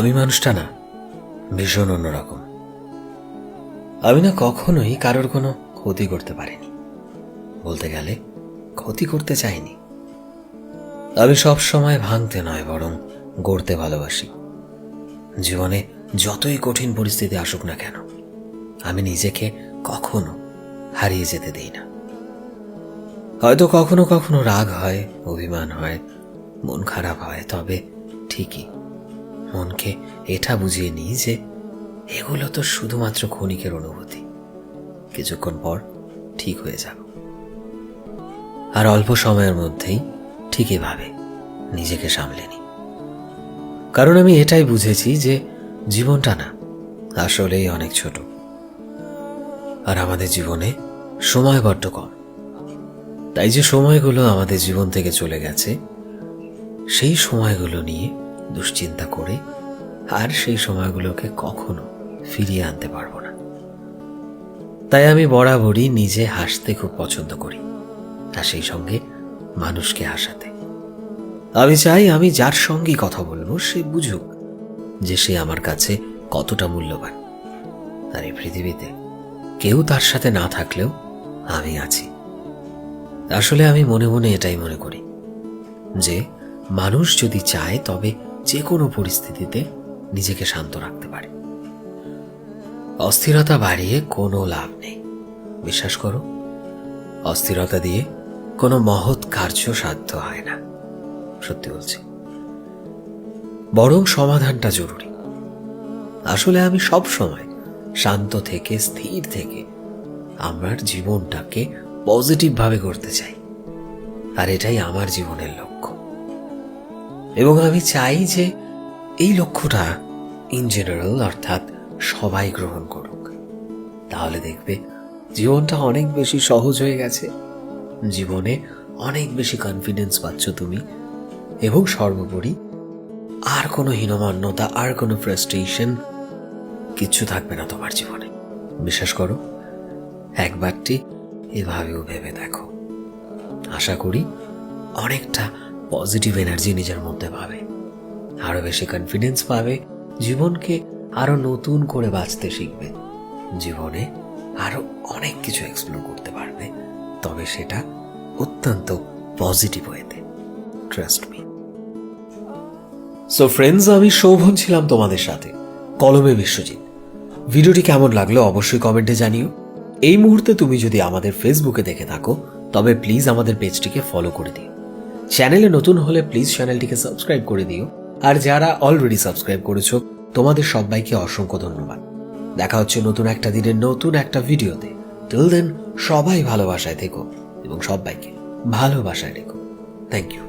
আমি মানুষটা না ভীষণ অন্যরকম। আমি না কখনোই কারোর কোনো ক্ষতি করতে পারিনি, বলতে গেলে ক্ষতি করতে চাইনি। আমি সব সময় ভাঙতে নয় বরং গড়তে ভালোবাসি। জীবনে যতই কঠিন পরিস্থিতি আসুক না কেন, আমি নিজেকে কখনো হারিয়ে যেতে দেই না। হয়তো কখনো কখনো রাগ হয়, অভিমান হয়, মন খারাপ হয়, তবে ঠিকই মনকে এটা বুঝিয়ে নিই যে এগুলো তো শুধুমাত্র ক্ষণিকের অনুভূতি, কিছুক্ষণ পর ঠিক হয়ে যাব। আর অল্প সময়ের মধ্যেই ঠিক এভাবে নিজেকে সামলে নিই। কারণ আমি এটাই বুঝেছি যে জীবনটা না আসলেই অনেক ছোট, আর আমাদের জীবনে সময় বড্ড কম। তাই যে সময়গুলো আমাদের জীবন থেকে চলে গেছে, সেই সময়গুলো নিয়ে দুশ্চিন্তা করে আর সেই সময়গুলোকে কখনো ফিরিয়ে আনতে পারবো না। তাই আমি বরাবরই নিজে হাসতে খুব পছন্দ করি, আর সেই সঙ্গে মানুষকে হাসাতে। আমি চাই আমি যার সঙ্গেই কথা বলবো সে বুঝুক যে সে আমার কাছে কতটা মূল্যবান। আর এই পৃথিবীতে কেউ তার সাথে না থাকলেও আমি আছি। আসলে আমি মনে মনে এটাই মনে করি যে মানুষ যদি চায় তবে যে কোনো পরিস্থিতিতে নিজেকে শান্ত রাখতে পারে। অস্থিরতা বাড়িয়ে কোনো লাভ নেই। বিশ্বাস করো, অস্থিরতা দিয়ে কোনো মহৎ কার্য সাধ্য হয় না। সত্যি বলছি, বরং সমাধানটা জরুরি। আসলে আমি সব সময় শান্ত থেকে, স্থির থেকে আমার জীবনটাকে পজিটিভ ভাবে করতে চাই, আর এটাই আমার জীবনের লক্ষ্য। এবং আমি চাই যে এই লক্ষ্যটা ইন জেনারেল অর্থাৎ সবাই গ্রহণ করুক। তাহলে দেখবে জীবনটা অনেক বেশি সহজ হয়ে গেছে, জীবনে অনেক বেশি কনফিডেন্স পাচ্ছ তুমি, এবং সর্বোপরি আর কোনো হীনমন্যতা, আর কোনো ফ্রাস্ট্রেশন কিচ্ছু থাকবে না তোমার জীবনে। বিশ্বাস করো, একবারটি এভাবেও ভেবে দেখো। আশা করি অনেকটা পজিটিভ এনার্জি নিজের মধ্যে পাবে, আরো বেশি কনফিডেন্স পাবে, জীবনকে আরো নতুন করে বাঁচতে শিখবে, জীবনে আরো অনেক কিছু এক্সপ্লোর করতে পারবে, তবে সেটা অত্যন্ত পজিটিভ ওয়েতে। Trust me. সো ফ্রেন্ডস, আমি শোভন ছিলাম তোমাদের সাথে, কলমে বিশ্বজিৎ। ভিডিওটি কেমন লাগলো অবশ্যই কমেন্টে জানিও। এই মুহূর্তে তুমি যদি আমাদের ফেসবুকে দেখে থাকো তবে প্লিজ আমাদের পেজটিকে ফলো করে দিও। চ্যানেলে নতুন হলে প্লিজ চ্যানেলটিকে সাবস্ক্রাইব করে দিও। আর যারা অলরেডি সাবস্ক্রাইব করেছো তোমাদের সবাইকে অসংখ্য ধন্যবাদ। দেখা হচ্ছে নতুন একটা দিনের নতুন একটা ভিডিওতে। টিল দেন সবাই ভালোবাসায় থেকো এবং সবাইকে ভালোবাসায় রেখো। Thank you.